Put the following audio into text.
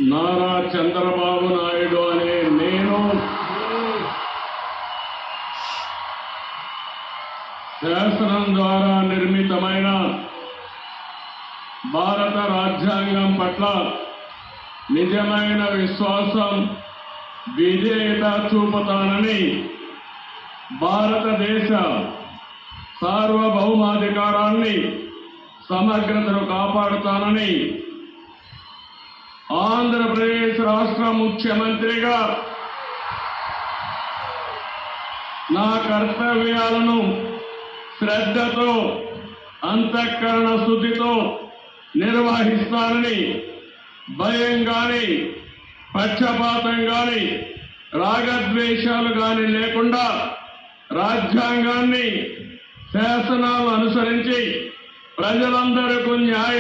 నారా చంద్రబాబు నాయుడు అనే నేను శాసనం ద్వారా నిర్మితమైన భారత రాజ్యాంగం పట్ల నిజమైన విశ్వాసం, విధేయత చూపుతానని, భారతదేశ సార్వభౌమాధికారాన్ని, సమగ్రతను కాపాడుతానని ఆంధ్రప్రదేశ్ రాష్ట్ర ముఖ్యమంత్రిగా నా కర్తవ్యాలను శ్రద్ధతో, అంతఃకరణ శుద్ధితో నిర్వహిస్తానని, భయం గాని, పక్షపాతం గాని, రాగద్వేషాలు గాని లేకుండా రాజ్యాంగాన్ని, శాసనాలు అనుసరించి ప్రజలందరికీ న్యాయం